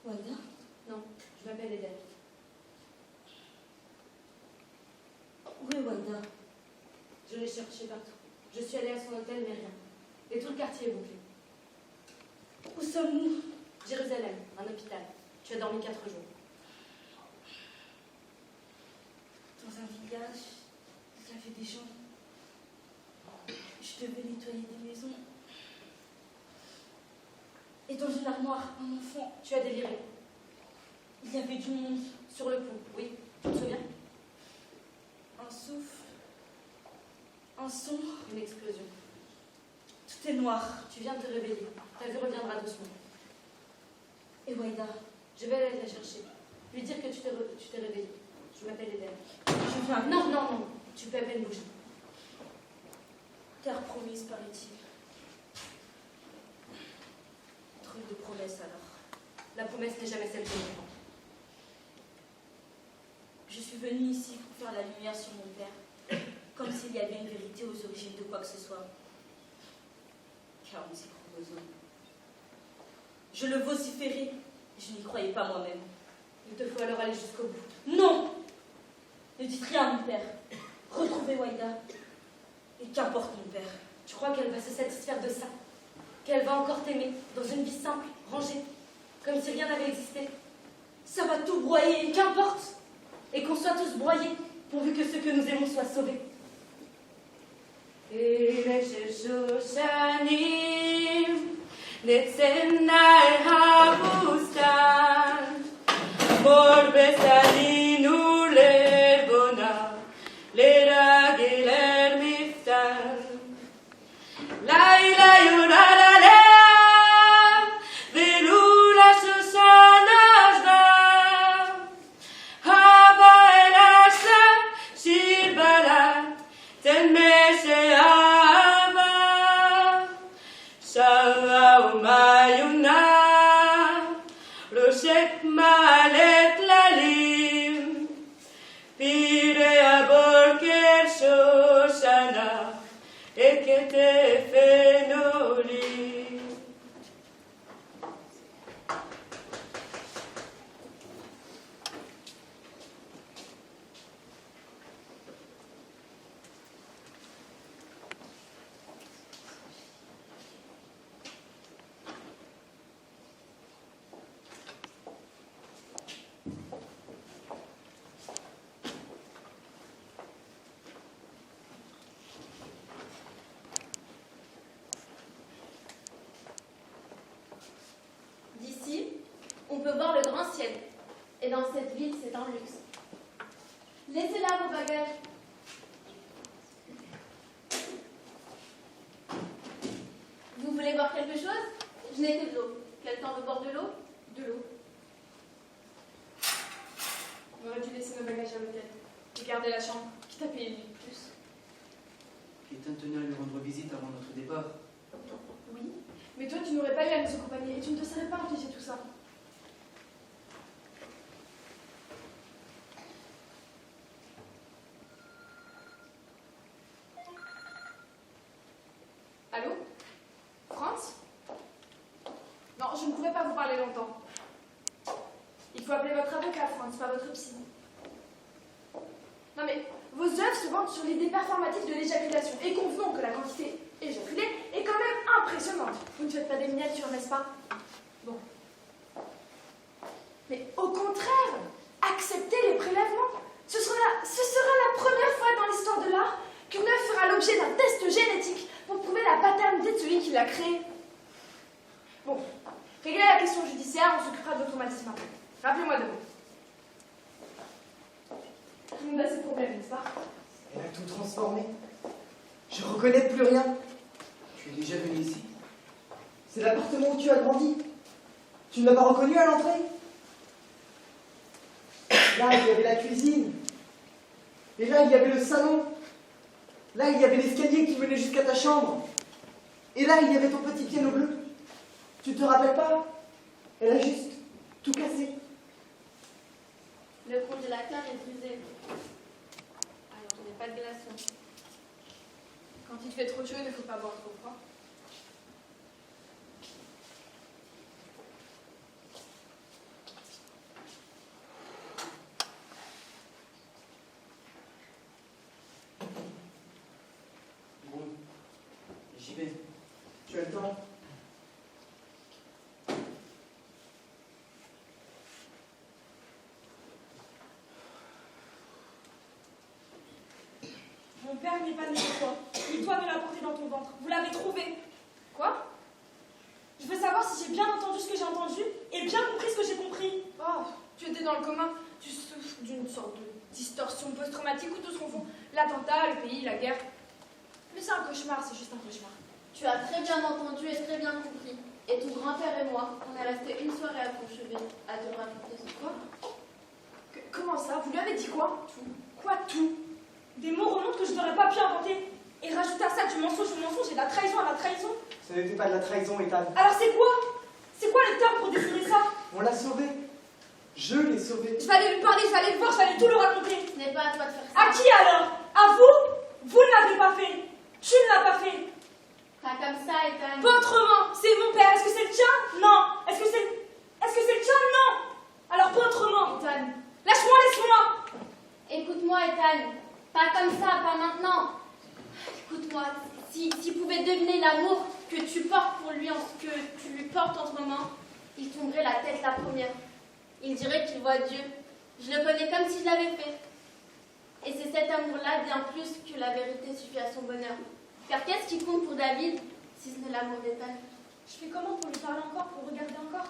Wanda? Non, je m'appelle Eden. Où est Wanda? Je l'ai cherchée partout. Je suis allée à son hôtel, mais rien. Et tout le quartier est bouclé. Où sommes-nous? Jérusalem, un hôpital. Tu as dormi 4 jours. Dans un village, il y avait des gens. Je devais nettoyer des maisons. Et dans une armoire, un enfant. Tu as déliré. Il y avait du monde. Sur le pont, oui. Tu te souviens? Un souffle. Un son. Une explosion. Tout est noir. Tu viens de te réveiller. Ta vue reviendra doucement. Et Waïda, je vais aller la chercher. Lui dire que tu t'es réveillée. Je m'appelle Eden. Je viens. Non, non, non. Tu peux à peine bouger. Terre promise, paraît-il. Truc de promesse alors. La promesse n'est jamais celle que l'on prend. Je suis venue ici pour faire la lumière sur mon père, comme s'il y avait une vérité aux origines de quoi que ce soit. 46 chromosomes. Je le vociférais, je n'y croyais pas moi-même. Il te faut alors aller jusqu'au bout. Non! Ne dites rien à mon père. Retrouvez Waïda. Et qu'importe mon père. Tu crois qu'elle va se satisfaire de ça? Qu'elle va encore t'aimer, dans une vie simple, rangée, comme si rien n'avait existé? Ça va tout broyer, qu'importe! Et qu'on soit tous broyés, pourvu que ceux que nous aimons soient sauvés. On peut voir le grand ciel. Et dans cette ville, c'est un luxe. Laissez là vos bagages. Vous voulez boire quelque chose? Je n'ai que de l'eau. Quelqu'un veut boire de l'eau? De l'eau. On aurait dû laisser nos bagages à l'hôtel et garder la chambre, quitte à payer une nuit de plus. Gaétane tenait à lui rendre visite avant notre départ. Oui, mais toi, tu n'aurais pas eu à nous accompagner et tu ne te serais pas infligé tout ça. Allô? Franz? Non, je ne pourrais pas vous parler longtemps. Il faut appeler votre avocat, Franz, pas votre psy. Non mais, vos œuvres se vendent sur l'idée performative de l'éjaculation. Et convenons que la quantité éjaculée est quand même impressionnante. Vous ne faites pas des miniatures, n'est-ce pas? Bon. Mais au contraire, acceptez les prélèvements. Ce sera la première fois dans l'histoire de l'art qu'une œuvre fera l'objet d'un test génétique pour prouver la paternité de celui qui l'a créée. Bon, réglez la question judiciaire, on s'occupera de l'automatisme après. Rappelez-moi demain. Tout le monde a ses problèmes, n'est-ce pas? Elle a tout transformé. Je reconnais plus rien. Tu es déjà venu ici? C'est l'appartement où tu as grandi. Tu ne l'as pas reconnu à l'entrée? Là, il y avait la cuisine. Et là, il y avait le salon. Là, il y avait l'escalier qui menait jusqu'à ta chambre. Et là, il y avait ton petit piano bleu. Tu te rappelles pas? Elle a juste tout cassé. Le congélateur est brisé. Alors, je n'ai pas de glaçons. Quand il fait trop chaud, il ne faut pas boire trop froid. Bon, j'y vais. Tu as le temps? Mon père n'est pas né de toi. Il doit me l'apporter dans ton ventre. Vous l'avez trouvé. Quoi? Je veux savoir si j'ai bien entendu ce que j'ai entendu et bien compris ce que j'ai compris. Oh, tu étais dans le commun. Tu souffres d'une sorte de distorsion post-traumatique où tout se confond. L'attentat, le pays, la guerre. Mais c'est un cauchemar, c'est juste un cauchemar. Tu as très bien entendu et très bien compris. Et ton grand-père et moi, on est restés une soirée à ton chevet à te raconter ce Quoi? Comment ça? Vous lui avez dit quoi? Tout. Quoi tout? Des mots remontent que je n'aurais pas pu inventer. Et rajoute à ça du mensonge au mensonge et de la trahison à la trahison. Ce n'était pas de la trahison, Ethan. Alors c'est quoi? C'est quoi les termes pour définir ça? On l'a sauvé. Je l'ai sauvé. Je vais aller lui parler, je vais aller le voir, je vais aller tout lui raconter. Ce n'est pas à toi de faire ça. À qui alors? À vous? Vous ne l'avez pas fait. Tu ne l'as pas fait. Pas comme ça, Ethan. Pas autrement. C'est mon père. Est-ce que c'est le tien? Non. Est-ce que c'est le tien? Non. Alors pas autrement. Ethan. Lâche-moi, laisse-moi. Écoute-moi, Ethan. Pas comme ça, pas maintenant. Écoute-moi, s'il pouvait deviner l'amour que tu portes pour lui, que tu lui portes en ce moment, il tomberait la tête la première. Il dirait qu'il voit Dieu. Je le connais comme si je l'avais fait. Et c'est cet amour-là, bien plus que la vérité suffit à son bonheur. Car qu'est-ce qui compte pour David, si ce n'est l'amour d'Ethan? Je fais comment pour lui parler encore, pour regarder encore?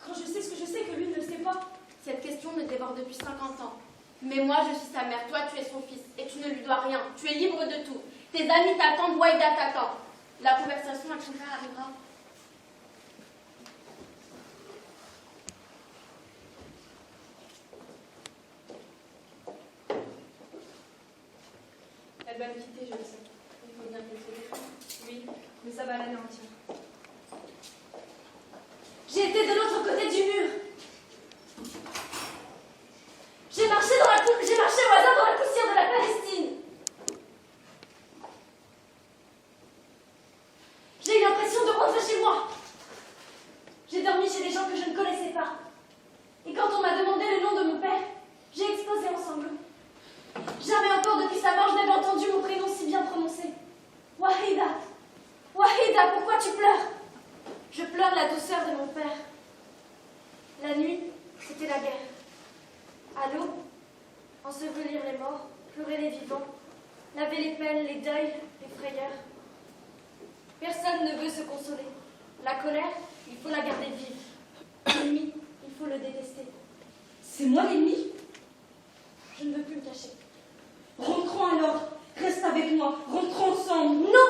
Quand je sais ce que je sais que lui ne le sait pas. Cette question me dévore depuis 50 ans. Mais moi, je suis sa mère, toi, tu es son fils, et tu ne lui dois rien. Tu es libre de tout. Tes amis t'attendent, Wahida t'attend. La conversation avec son frère arrivera. Elle va me quitter, je le sais. Il faut bien qu'elle se défende. Oui, mais ça va l'anéantir. J'ai été de l'autre côté du mur. J'ai marché au hasard dans la poussière de la Palestine. J'ai eu l'impression de rentrer chez moi. J'ai dormi chez des gens que je ne connaissais pas. Et quand on m'a demandé le nom de mon père, j'ai explosé en sanglots. Jamais encore depuis sa mort, je n'avais entendu mon prénom si bien prononcé. Wahida. Wahida, pourquoi tu pleures? Je pleure la douceur de mon père. La nuit, c'était la guerre. À l'eau, ensevelir les morts, pleurer les vivants, laver les peines, les deuils, les frayeurs. Personne ne veut se consoler. La colère, il faut la garder vive. L'ennemi, le détester. C'est moi l'ennemi? Je ne veux plus me cacher. Rentrons alors. Reste avec moi. Rentrons ensemble. Non!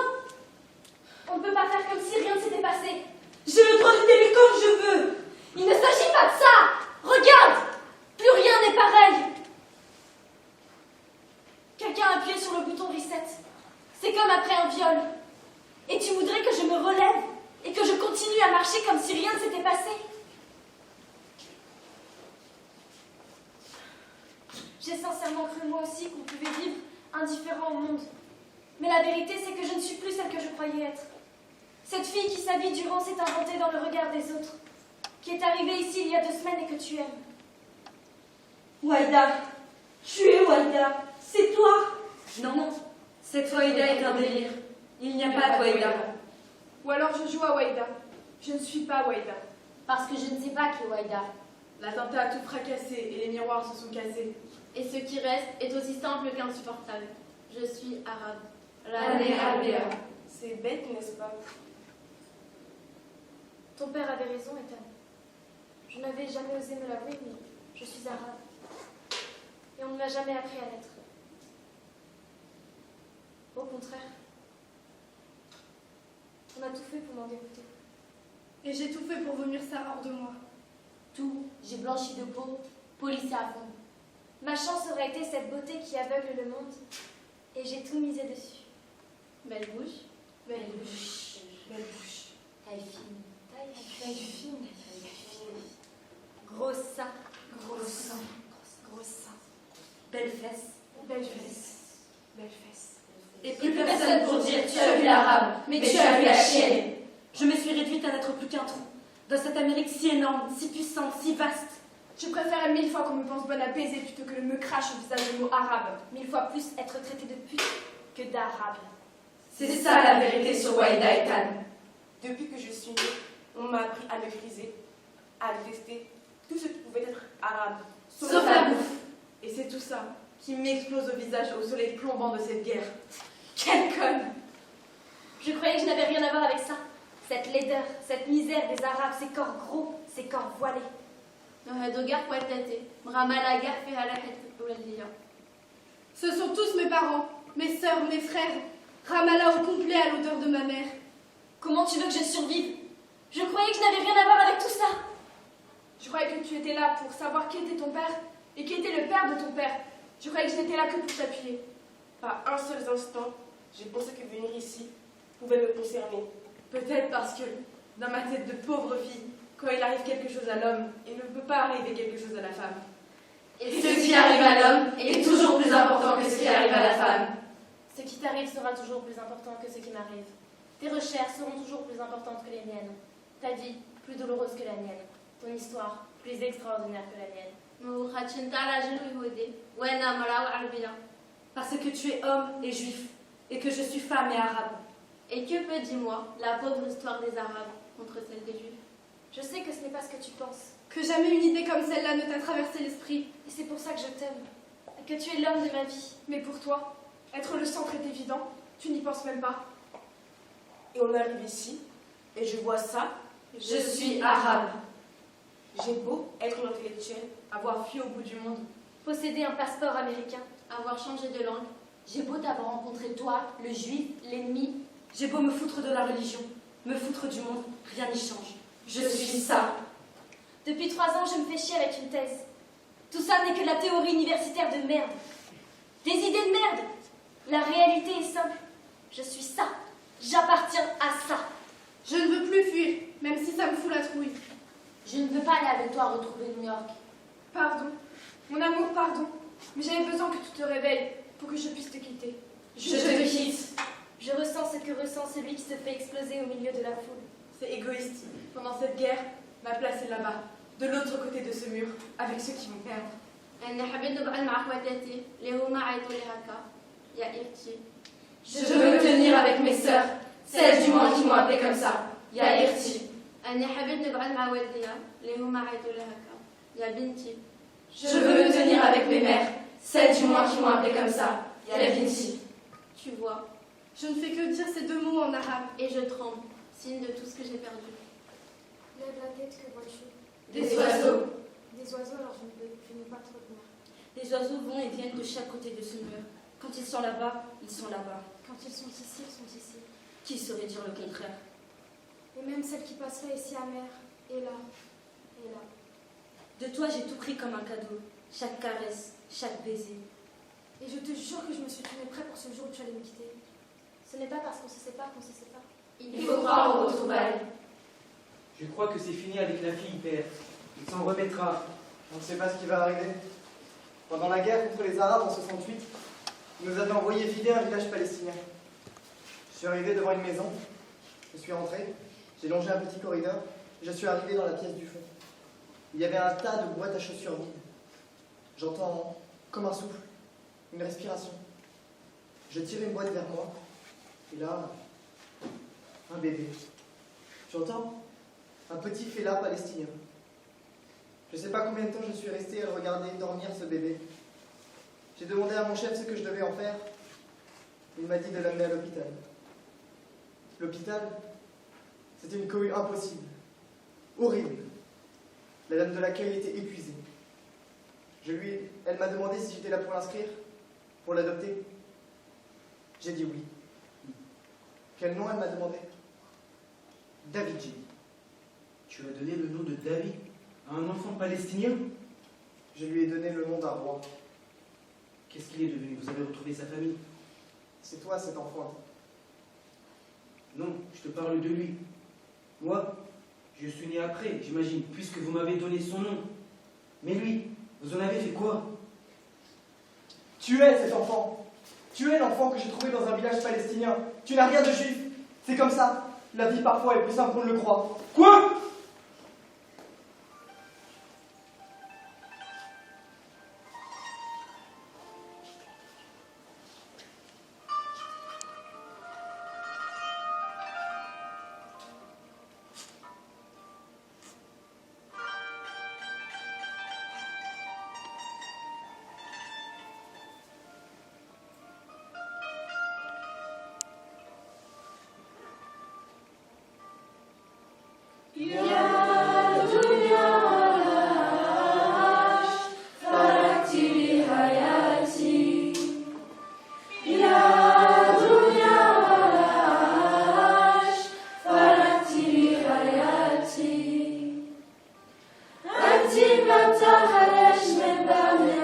On ne peut pas faire comme si rien ne s'était passé. J'ai le droit de t'aimer comme je veux. Il ne s'agit pas de ça! Regarde! Plus rien n'est pareil! Quelqu'un a appuyé sur le bouton reset. C'est comme après un viol. Et tu voudrais que je me relève et que je continue à marcher comme si rien ne s'était passé? J'ai sincèrement cru moi aussi qu'on pouvait vivre indifférent au monde. Mais la vérité, c'est que je ne suis plus celle que je croyais être. Cette fille qui sa vie durant s'est inventée dans le regard des autres, qui est arrivée ici il y a 2 semaines et que tu aimes. Waïda. Tu es Waïda. C'est toi. Non. Cette Waïda est un délire. Il n'y a pas de Waïda. Ou alors je joue à Waïda. Je ne suis pas Waïda. Parce que je ne sais pas qui est Waïda. L'attentat a tout fracassé et les miroirs se sont cassés. Et ce qui reste est aussi simple qu'insupportable. Je suis arabe. Allez, Albéa. C'est bête, n'est-ce pas? Ton père avait raison, Ethan. Je n'avais jamais osé me l'avouer, mais je suis arabe. Et on ne m'a jamais appris à l'être. Au contraire, on a tout fait pour m'en dégoûter. Et j'ai tout fait pour vomir ça hors de moi. Tout, j'ai blanchi de peau, polissé à fond. Ma chance aurait été cette beauté qui aveugle le monde, et j'ai tout misé dessus. Belle bouche. Belle bouche, belle bouche. Taille fine, taille fine. Gros sein, gros sein, gros sein. Belle fesse. Belle fesse, belle fesse. Et plus personne pour dire tu as vu l'arabe, mais tu as vu la chienne. Je me suis réduite à n'être plus qu'un trou. Dans cette Amérique si énorme, si puissante, si vaste. Je préfère 1000 fois qu'on me pense bonne à baiser plutôt que de me crache au visage le mot arabe. 1000 fois plus être traité de pute que d'arabe. C'est ça la vérité sur Waïda Ethan. Depuis que je suis née, on m'a appris à mépriser, à détester tout ce qui pouvait être arabe. Sauf la bouffe. Et c'est tout ça qui m'explose au visage au soleil plombant de cette guerre. Quelle conne! Je croyais que je n'avais rien à voir avec ça. Cette laideur, cette misère des Arabes, ces corps gros, ces corps voilés. Ce sont tous mes parents, mes sœurs, mes frères. Ramallah au complet à l'odeur de ma mère. Comment tu veux que je survive? Je croyais que je n'avais rien à voir avec tout ça. Je croyais que tu étais là pour savoir qui était ton père et qui était le père de ton père. Je croyais que je n'étais là que pour t'appuyer. Pas un seul instant, j'ai pensé que venir ici pouvait me concerner. Peut-être parce que, dans ma tête de pauvre fille, quand il arrive quelque chose à l'homme, il ne peut pas arriver quelque chose à la femme. Et ce qui arrive à l'homme est toujours plus important que ce qui arrive à la femme. Ce qui t'arrive sera toujours plus important que ce qui m'arrive. Tes recherches seront toujours plus importantes que les miennes. Ta vie, plus douloureuse que la mienne. Ton histoire, plus extraordinaire que la mienne. Parce que tu es homme et juif, et que je suis femme et arabe. Et que peut, dis-moi, la pauvre histoire des Arabes contre celle des Juifs? Je sais que ce n'est pas ce que tu penses. Que jamais une idée comme celle-là ne t'a traversé l'esprit. Et c'est pour ça que je t'aime. Et que tu es l'homme de ma vie. Mais pour toi, être le centre est évident. Tu n'y penses même pas. Et on arrive ici, et je vois ça. Je suis arabe. J'ai beau être une intellectuelle, avoir fui au bout du monde. Posséder un passeport américain. Avoir changé de langue. J'ai beau t'avoir rencontré toi, le juif, l'ennemi. J'ai beau me foutre de la religion, me foutre du monde, rien n'y change. Je suis ça. Depuis 3 ans, je me fais chier avec une thèse. Tout ça n'est que de la théorie universitaire de merde. Des idées de merde. La réalité est simple. Je suis ça. J'appartiens à ça. Je ne veux plus fuir, même si ça me fout la trouille. Je ne veux pas aller avec toi retrouver New York. Pardon. Mon amour, pardon. Mais j'avais besoin que tu te réveilles pour que je puisse te quitter. Je te quitte. Je ressens ce que ressent celui qui se fait exploser au milieu de la foule. C'est égoïste. Pendant cette guerre, ma place est là-bas, de l'autre côté de ce mur, avec ceux qui vont perdre. Je veux me tenir avec mes sœurs, celles du monde qui m'ont appelé comme ça. Yairti. Je veux me tenir avec mes mères, celles du monde qui m'ont appelé comme ça. Yabinti. Tu vois, Je ne fais que dire ces 2 mots en arabe. et je tremble, signe de tout ce que j'ai perdu. Lève la tête, que vois-tu? Des oiseaux. oiseaux, alors je n'ai pas trop venir. Les oiseaux vont et viennent de chaque côté de ce mur. Quand ils sont là-bas, ils sont là-bas. Quand ils sont ici, ils sont ici. Qui saurait dire le contraire? Et même celle qui passerait ici amère, est là, et là. De toi, j'ai tout pris comme un cadeau. Chaque caresse, chaque baiser. Et je te jure que je me suis tenue prêt pour ce jour où tu allais me quitter. Ce n'est pas parce qu'on se sépare qu'on se sépare. Il faut croire au retrouvailles. Je crois que c'est fini avec la fille, père. Il s'en remettra. On ne sait pas ce qui va arriver. Pendant la guerre contre les Arabes en 68, ils nous avaient envoyé vider un village palestinien. Je suis arrivé devant une maison, je suis rentré, j'ai longé un petit corridor, et je suis arrivé dans la pièce du fond. Il y avait un tas de boîtes à chaussures vides. J'entends comme un souffle, une respiration. Je tire une boîte vers moi, et là, un bébé. J'entends un petit félin palestinien. Je ne sais pas combien de temps je suis resté à le regarder dormir ce bébé. J'ai demandé à mon chef ce que je devais en faire. Il m'a dit de l'amener à l'hôpital. L'hôpital, c'était une cohue impossible, horrible. La dame de l'accueil était épuisée. Elle m'a demandé si j'étais là pour l'inscrire, pour l'adopter. J'ai dit oui. Quel nom elle m'a demandé? David J. Tu as donné le nom de David à un enfant palestinien? Je lui ai donné le nom d'un roi. Qu'est-ce qu'il est devenu? Vous avez retrouvé sa famille? C'est toi cet enfant. Non, je te parle de lui. Moi, je suis né après, j'imagine, puisque vous m'avez donné son nom. Mais lui, vous en avez fait quoi? Tu es cet enfant. Tu es l'enfant que j'ai trouvé dans un village palestinien. Tu n'as rien de juif. C'est comme ça. La vie parfois est plus simple qu'on ne le croit. Quoi? Anti mata halesh me bamne